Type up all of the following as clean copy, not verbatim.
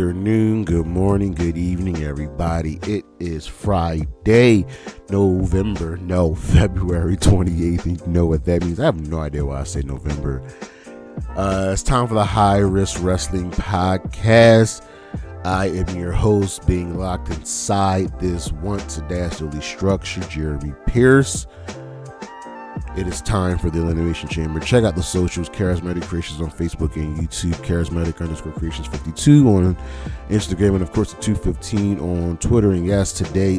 afternoon, good morning, good evening, everybody. It is Friday, February 28th, and you know what that means. I have no idea why I say November. It's time for the High Risk Wrestling Podcast. I am your host, being locked inside this once-a-dastardly structure, Jeremy Pierce. It is time for the Elimination Chamber. Check out the socials, Charismatic Creations on Facebook and YouTube, Charismatic_Creations52 on Instagram, and of course the 215 on Twitter. And yes, tomorrow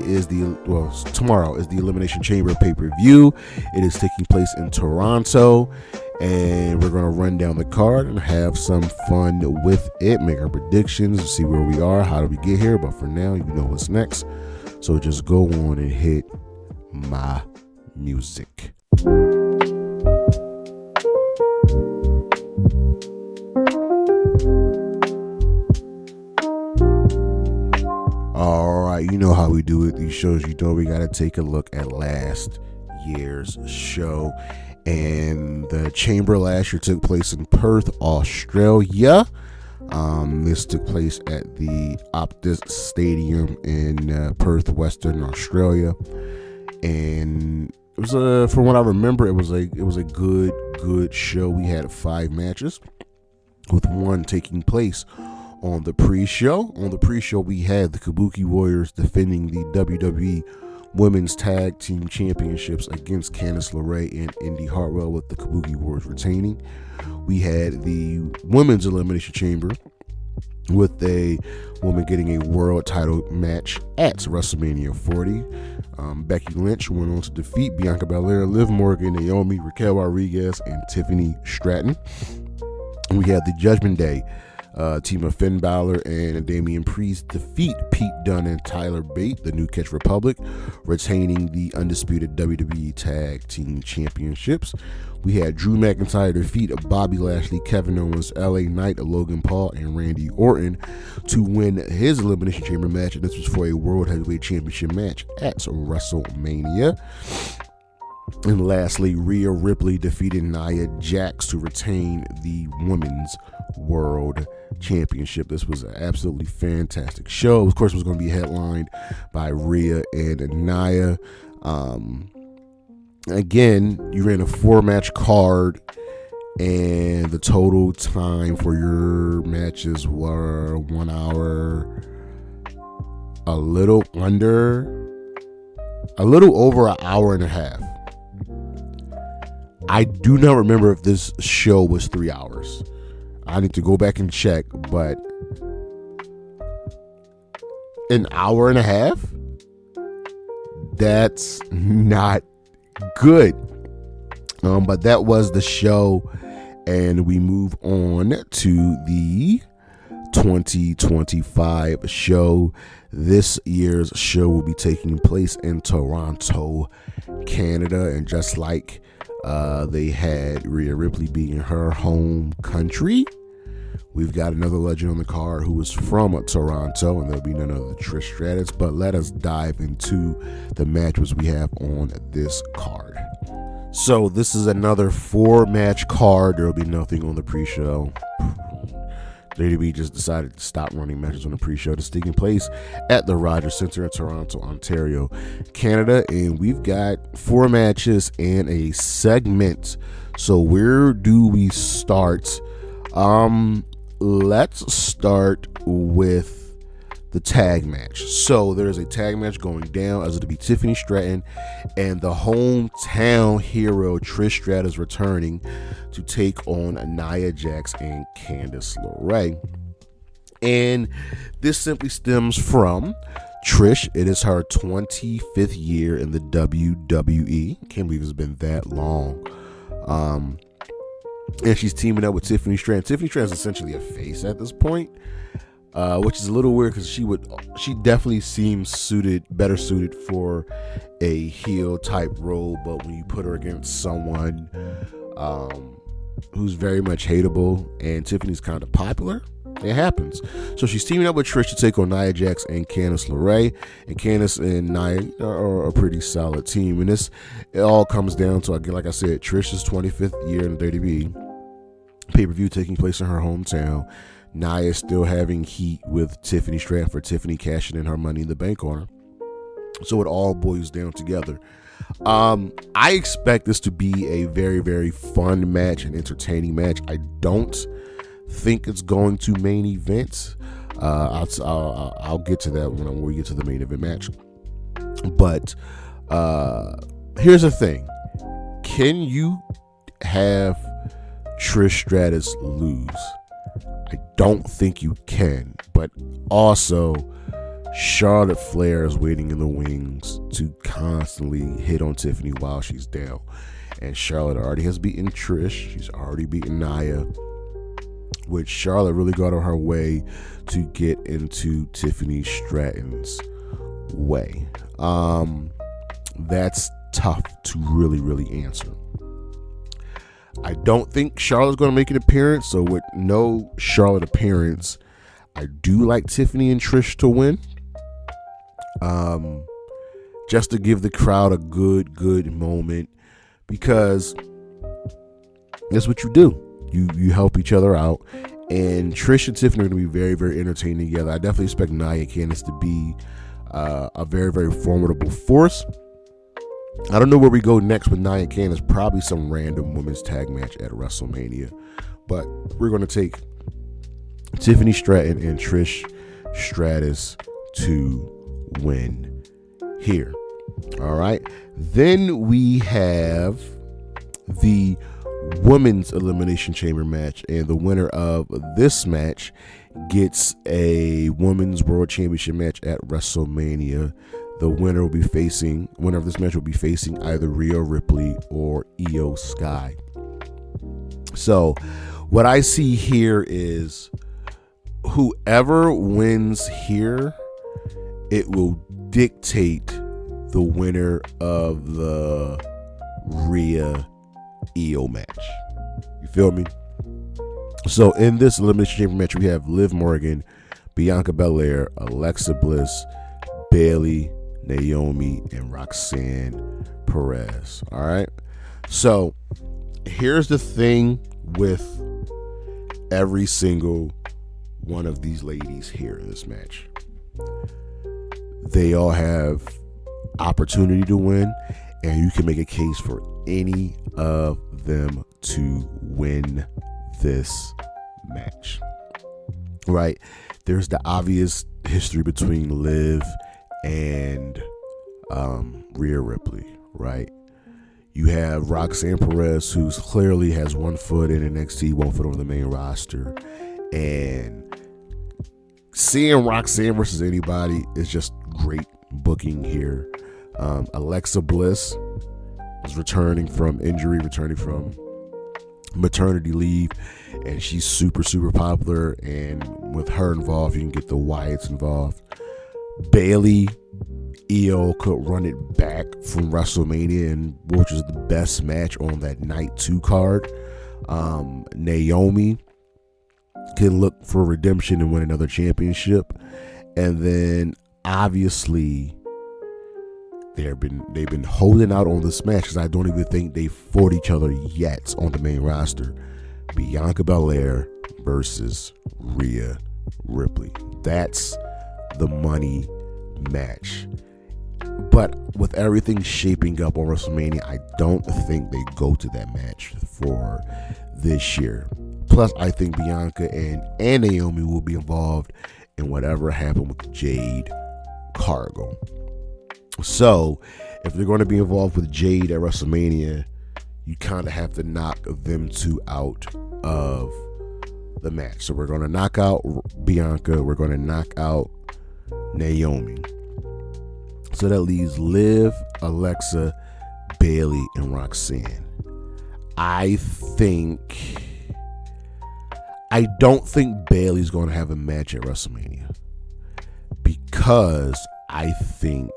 is the Elimination Chamber pay-per-view. It is taking place in Toronto, and we're going to run down the card and have some fun with it, make our predictions, see where we are, how do we get here. But for now, you know what's next. So just go on and hit my music. All right, you know how we do it. These shows, you know, we got to take a look at last year's show. And the chamber last year took place in Perth, Australia. This took place at the Optus Stadium in Perth, Western Australia. And it was from what I remember, it was a good show. We had 5 matches, with one taking place on the pre-show. On the pre-show, we had the Kabuki Warriors defending the WWE Women's Tag Team Championships against Candice LeRae and Indy Hartwell, with the Kabuki Warriors retaining. We had the Women's Elimination Chamber, with a woman getting a world title match at WrestleMania 40. Becky Lynch went on to defeat Bianca Belair, Liv Morgan, Naomi, Raquel Rodriguez, and Tiffany Stratton. We had the Judgment Day team of Finn Balor and Damian Priest defeat Pete Dunne and Tyler Bate, the New Catch Republic, retaining the undisputed WWE Tag Team Championships. We had Drew McIntyre defeat Bobby Lashley, Kevin Owens, LA Knight, Logan Paul, and Randy Orton to win his Elimination Chamber match. And this was for a World Heavyweight Championship match at WrestleMania. And lastly, Rhea Ripley defeated Nia Jax to retain the Women's World Championship. This was an absolutely fantastic show. Of course, it was going to be headlined by Rhea and Nia. Again, you ran a 4-match card, and the total time for your matches were 1 hour, a little over an hour and a half. I do not remember if this show was 3 hours. I need to go back and check, but an hour and a half? That's not good. But that was the show, and we move on to the 2025 show. This year's show will be taking place in Toronto, Canada, and just like they had Rhea Ripley being in her home country, we've got another legend on the card who is from Toronto, and there'll be none other than Trish Stratus. But let us dive into the matches we have on this card. So this is another 4-match card. There'll be nothing on the pre-show. WWE just decided to stop running matches on the pre-show. It's taking place at the Rogers Centre in Toronto, Ontario, Canada, and we've got 4 matches and a segment. So where do we start? Let's start with the tag match. So there's a tag match going down as it'll be Tiffany Stratton and the hometown hero Trish Stratus returning to take on Nia Jax and Candice LeRae. And this simply stems from Trish. It is her 25th year in the WWE. Can't believe it's been that long. And she's teaming up with Tiffany Stratton. Tiffany Stratton is essentially a face at this point, which is a little weird because she definitely seems better suited for a heel type role. But when you put her against someone who's very much hateable, and Tiffany's kind of popular, it happens. So she's teaming up with Trish to take on Nia Jax and Candice LeRae. And Candice and Nia are a pretty solid team. And it all comes down to, like I said, Trish's 25th year in the WWE. Pay-per-view taking place in her hometown. Nia still having heat with Tiffany Stratford. Tiffany cashing in her Money in the Bank on her. So it all boils down together. I expect this to be a very, very fun match, an entertaining match. I don't think it's going to main event. I'll get to that when we get to the main event match. But here's the thing. Can you have Trish Stratus lose? I don't think you can. But also, Charlotte Flair is waiting in the wings to constantly hit on Tiffany while she's down. And Charlotte already has beaten Trish. She's already beaten Nia. Which Charlotte really got on her way to get into Tiffany Stratton's way. That's tough to really answer. I don't think Charlotte's going to make an appearance. So with no Charlotte appearance, I do like Tiffany and Trish to win. Just to give the crowd a good moment, because that's what you do. You help each other out, and Trish and Tiffany are going to be very, very entertaining together. I definitely expect Nia and Candice to be a very, very formidable force. I don't know where we go next with Nia and Candice. Probably some random women's tag match at WrestleMania, but we're going to take Tiffany Stratton and Trish Stratus to win here. All right. Then we have the women's Elimination Chamber match, and the winner of this match gets a women's world championship match at WrestleMania. The winner of this match will be facing either Rhea Ripley or Io Sky. So what I see here is whoever wins here, it will dictate the winner of the Rhea Io match. You feel me? So in this Elimination Chamber match, we have Liv Morgan, Bianca Belair, Alexa Bliss, Bayley, Naomi, and Roxanne Perez. All right. So here's the thing with every single one of these ladies here in this match. They all have opportunity to win, and you can make a case for any of them to win this match. Right? There's the obvious history between Liv and Rhea Ripley, right? You have Roxanne Perez, who's clearly has one foot in NXT, one foot on the main roster, and seeing Roxanne versus anybody is just great booking here. Alexa Bliss is returning from injury, returning from maternity leave, and she's super popular, and with her involved, you can get the Wyatts involved. Bayley, Io could run it back from WrestleMania, and which was the best match on that night 2 card. Naomi can look for redemption and win another championship, and then obviously they've been holding out on this match because I don't even think they fought each other yet on the main roster. Bianca Belair versus Rhea Ripley. That's the money match. But with everything shaping up on WrestleMania, I don't think they go to that match for this year. Plus, I think Bianca and Naomi will be involved in whatever happened with Jade Cargill. So, if they're going to be involved with Jade at WrestleMania, you kind of have to knock them two out of the match. So, we're going to knock out Bianca. We're going to knock out Naomi. So, that leaves Liv, Alexa, Bayley, and Roxanne. I don't think Bayley's going to have a match at WrestleMania, because I think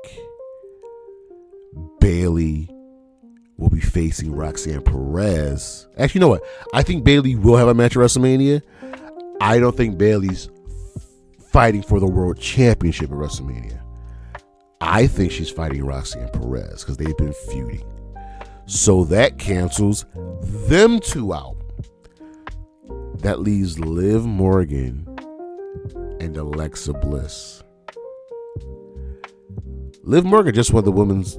Bayley will be facing Roxanne Perez. Actually, you know what? I think Bayley will have a match at WrestleMania. I don't think Bayley's fighting for the world championship at WrestleMania. I think she's fighting Roxanne Perez because they've been feuding. So that cancels them two out. That leaves Liv Morgan and Alexa Bliss. Liv Morgan just won the women's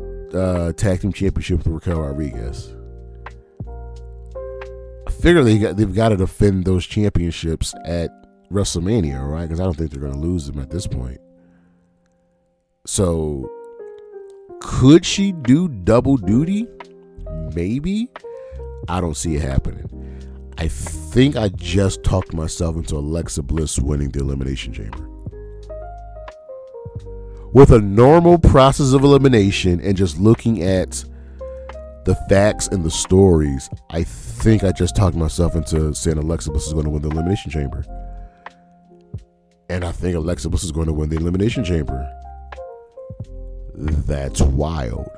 tag team championship with Raquel Rodriguez. I figure they've got to defend those championships at WrestleMania, right? Because I don't think they're going to lose them at this point. So, could she do double duty? Maybe. I don't see it happening. I think I just talked myself into Alexa Bliss winning the Elimination Chamber. With a normal process of elimination and just looking at the facts and the stories, I think I just talked myself into saying Alexa Bliss is going to win the Elimination Chamber. And I think Alexa Bliss is going to win the Elimination Chamber. That's wild.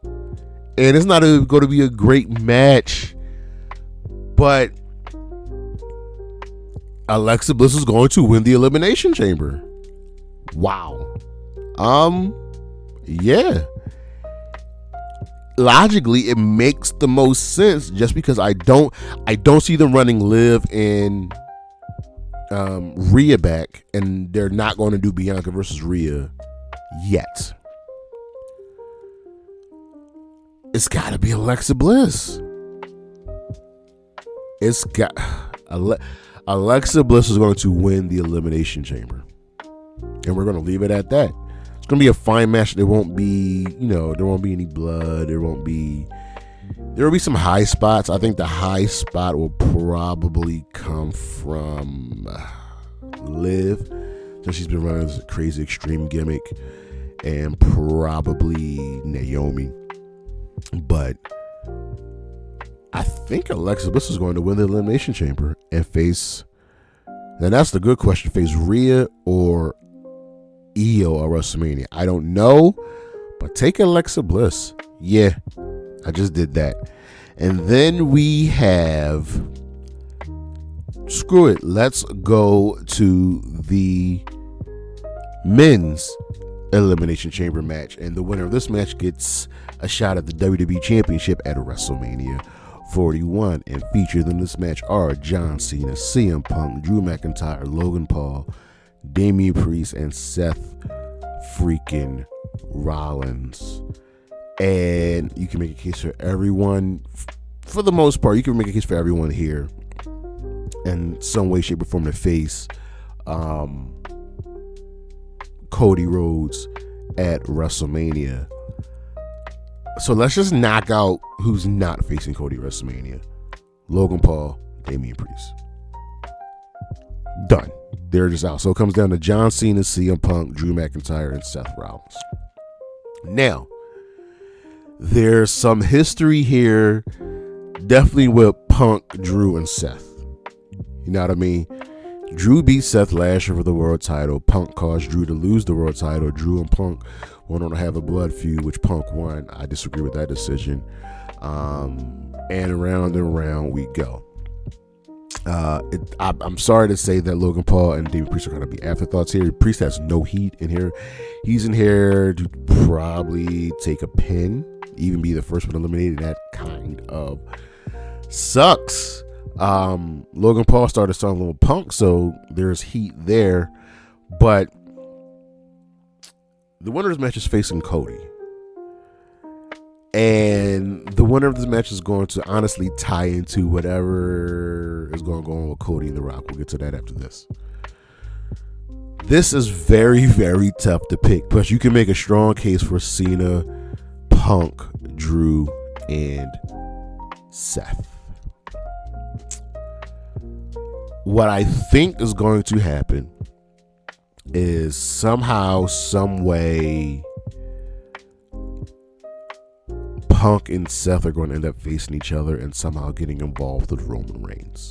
And it's not going to be a great match, but Alexa Bliss is going to win the Elimination Chamber. Wow. Yeah. Logically, it makes the most sense just because I don't see them running Liv and Rhea back, and they're not going to do Bianca versus Rhea yet. It's got to be Alexa Bliss. Alexa Bliss is going to win the Elimination Chamber. And we're going to leave it at that. It's going to be a fine match. There won't be, there won't be any blood. There will be some high spots. I think the high spot will probably come from Liv. So she's been running this crazy extreme gimmick. And probably Naomi. But I think Alexa Bliss is going to win the Elimination Chamber and face, then that's the good question, face Rhea or Io at WrestleMania. I don't know, but take Alexa Bliss. Yeah, I just did that. And then we have, screw it, let's go to the men's Elimination Chamber match. And the winner of this match gets a shot at the WWE Championship at WrestleMania 41. And featured in this match are John Cena, CM Punk, Drew McIntyre, Logan Paul, Damian Priest, and Seth freaking Rollins. And you can make a case for everyone, for the most part, you can make a case for everyone here in some way, shape, or form to face Cody Rhodes at WrestleMania. So let's just knock out who's not facing Cody at WrestleMania. Logan Paul, Damian Priest. Done. They're just out. So it comes down to John Cena, CM Punk, Drew McIntyre, and Seth Rollins. Now, there's some history here, definitely with Punk, Drew, and Seth. You know what I mean? Drew beat Seth last year for the world title. Punk caused Drew to lose the world title. Drew and Punk went on to have a blood feud, which Punk won. I disagree with that decision. And round we go. I'm sorry to say that Logan Paul and Damian Priest are going to be afterthoughts here. Priest has no heat in here. He's in here to probably take a pin, even be the first one eliminated. That kind of sucks. Logan Paul started selling a little Punk, so there's heat there. But the winner of this match is facing Cody. And the winner of this match is going to honestly tie into whatever is going to go on with Cody and The Rock. We'll get to that after this. This is very, very tough to pick. Plus, you can make a strong case for Cena, Punk, Drew, and Seth. What I think is going to happen is somehow, some way, Punk and Seth are going to end up facing each other and somehow getting involved with Roman Reigns.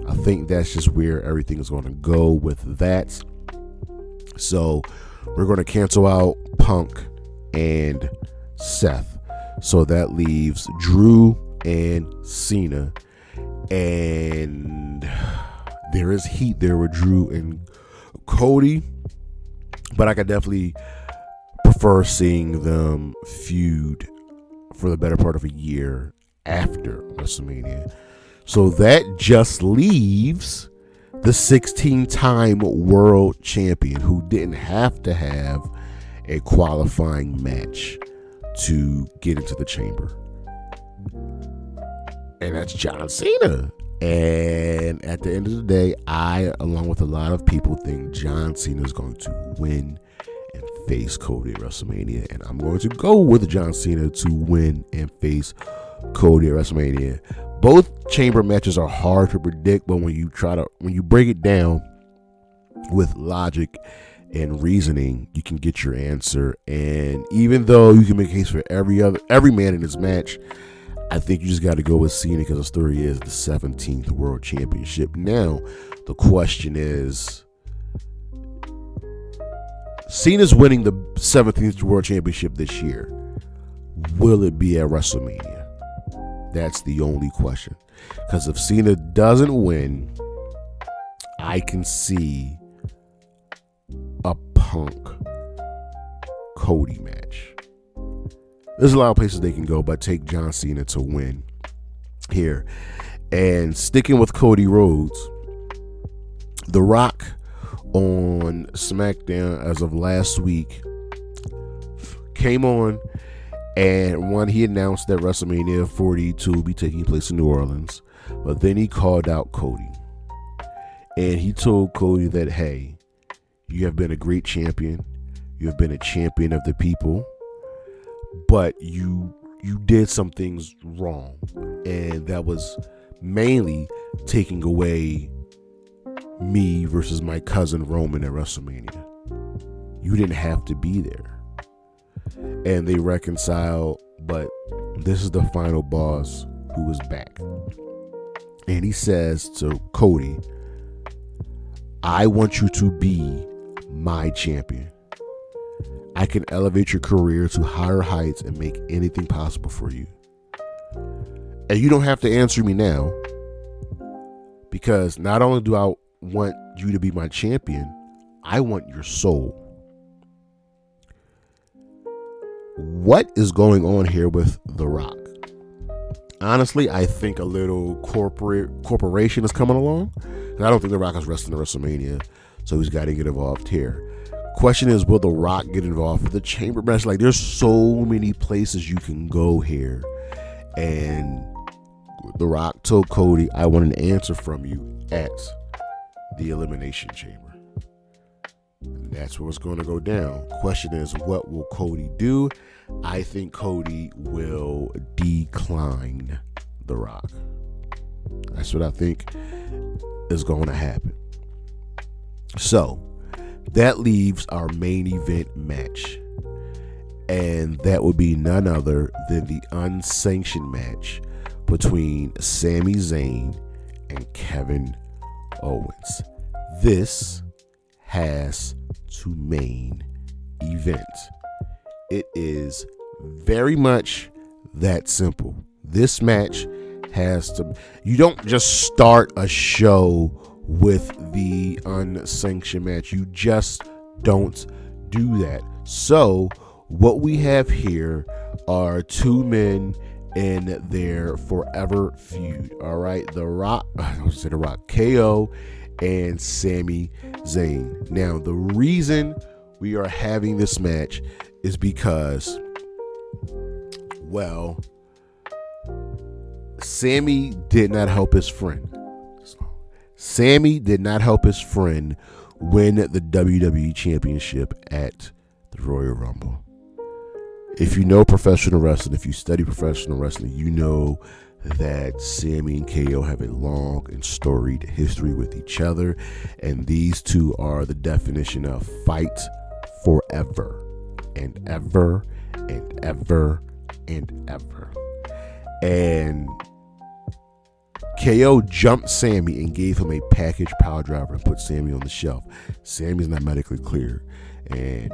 I think that's just where everything is going to go with that. So we're going to cancel out Punk and Seth. So that leaves Drew and Cena. And there is heat there with Drew and Cody. But I could definitely prefer seeing them feud for the better part of a year after WrestleMania. So that just leaves the 16-time world champion who didn't have to have a qualifying match to get into the chamber. And that's John Cena. And at the end of the day, I, along with a lot of people, think John Cena is going to win and face Cody at WrestleMania. And I'm going to go with John Cena to win and face Cody at WrestleMania. Both chamber matches are hard to predict, but when you break it down with logic and reasoning, you can get your answer. And even though you can make a case for every man in this match, I think you just got to go with Cena because the story is the 17th World Championship. Now, the question is, Cena's winning the 17th World Championship this year. Will it be at WrestleMania? That's the only question. Because if Cena doesn't win, I can see a Punk Cody match. There's a lot of places they can go, but take John Cena to win here. And sticking with Cody Rhodes, The Rock on SmackDown as of last week came on, and when he announced that WrestleMania 42 will be taking place in New Orleans, but then he called out Cody. And he told Cody that, hey, you have been a great champion. You have been a champion of the people. But you did some things wrong, and that was mainly taking away me versus my cousin Roman at WrestleMania. You didn't have to be there. And they reconciled, but this is the final boss who was back. And he says to Cody, I want you to be my champion. I can elevate your career to higher heights and make anything possible for you. And you don't have to answer me now, because not only do I want you to be my champion, I want your soul. What is going on here with The Rock? Honestly, I think a little corporation is coming along. And I don't think The Rock is wrestling at WrestleMania, so he's got to get involved here. Question is, will The Rock get involved with the chamber match? Like, there's so many places you can go here. And The Rock told Cody, I want an answer from you at the Elimination Chamber. And that's what's going to go down. Question is, what will Cody do? I think Cody will decline The Rock. That's what I think is going to happen. So, that leaves our main event match. And that would be none other than the unsanctioned match between Sami Zayn and Kevin Owens. This has to main event. It is very much that simple. This match has to... You don't just start a show with the unsanctioned match. You just don't do that. So what we have here are two men in their forever feud. All right, The Rock, KO and Sami Zayn. Now, the reason we are having this match is because, well, Sami did not help his friend. Sami did not help his friend win the WWE Championship at the Royal Rumble. If you know professional wrestling, if you study professional wrestling, you know that Sami and KO have a long and storied history with each other, and these two are the definition of fight forever and ever and ever and ever. And KO jumped Sami and gave him a package power driver and put Sami on the shelf. Sami's not medically cleared, and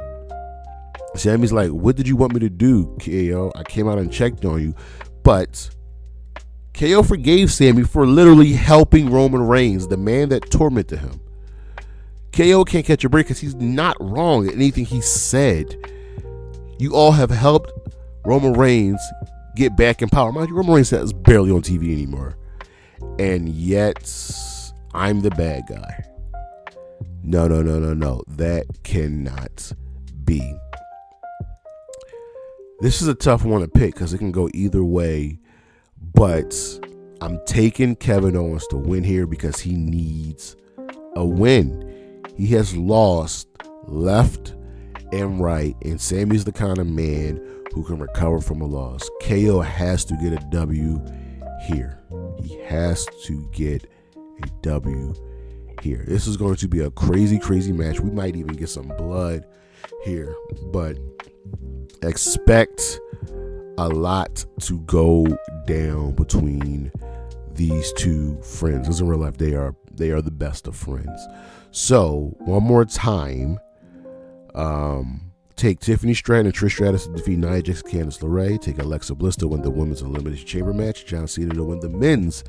Sami's like, what did you want me to do, KO? I came out and checked on you. But KO forgave Sami for literally helping Roman Reigns, the man that tormented him. KO can't catch a break because he's not wrong in anything he said. You all have helped Roman Reigns get back in power. Mind you, Roman Reigns is barely on TV anymore. And yet, I'm the bad guy. No. That cannot be. This is a tough one to pick because it can go either way. But I'm taking Kevin Owens to win here because he needs a win. He has lost left and right, and Sammy's the kind of man who can recover from a loss. KO has to get a W here. He has to get a W here. This is going to be a crazy match. We might even get some blood here, but expect a lot to go down between these two friends. As in real life, they are the best of friends. So one more time, take Tiffany Stratton and Trish Stratus to defeat Nia Jax, Candice LeRae. Take Alexa Bliss to win the women's Elimination Chamber match. John Cena to win the men's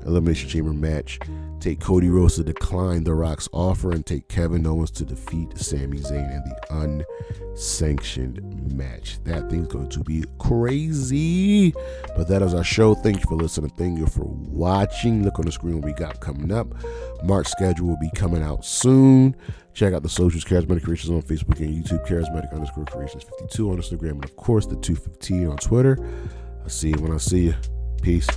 Elimination Chamber match. Take Cody Rhodes to decline The Rock's offer, and take Kevin Owens to defeat Sami Zayn in the unsanctioned match. That thing's going to be crazy. But that is our show. Thank you for listening. Thank you for watching. Look on the screen what we got coming up. March schedule will be coming out soon. Check out the socials, Charismatic Creations on Facebook and YouTube, Charismatic_Creations52 on Instagram, and of course the 215 on Twitter. I'll see you when I see you. Peace.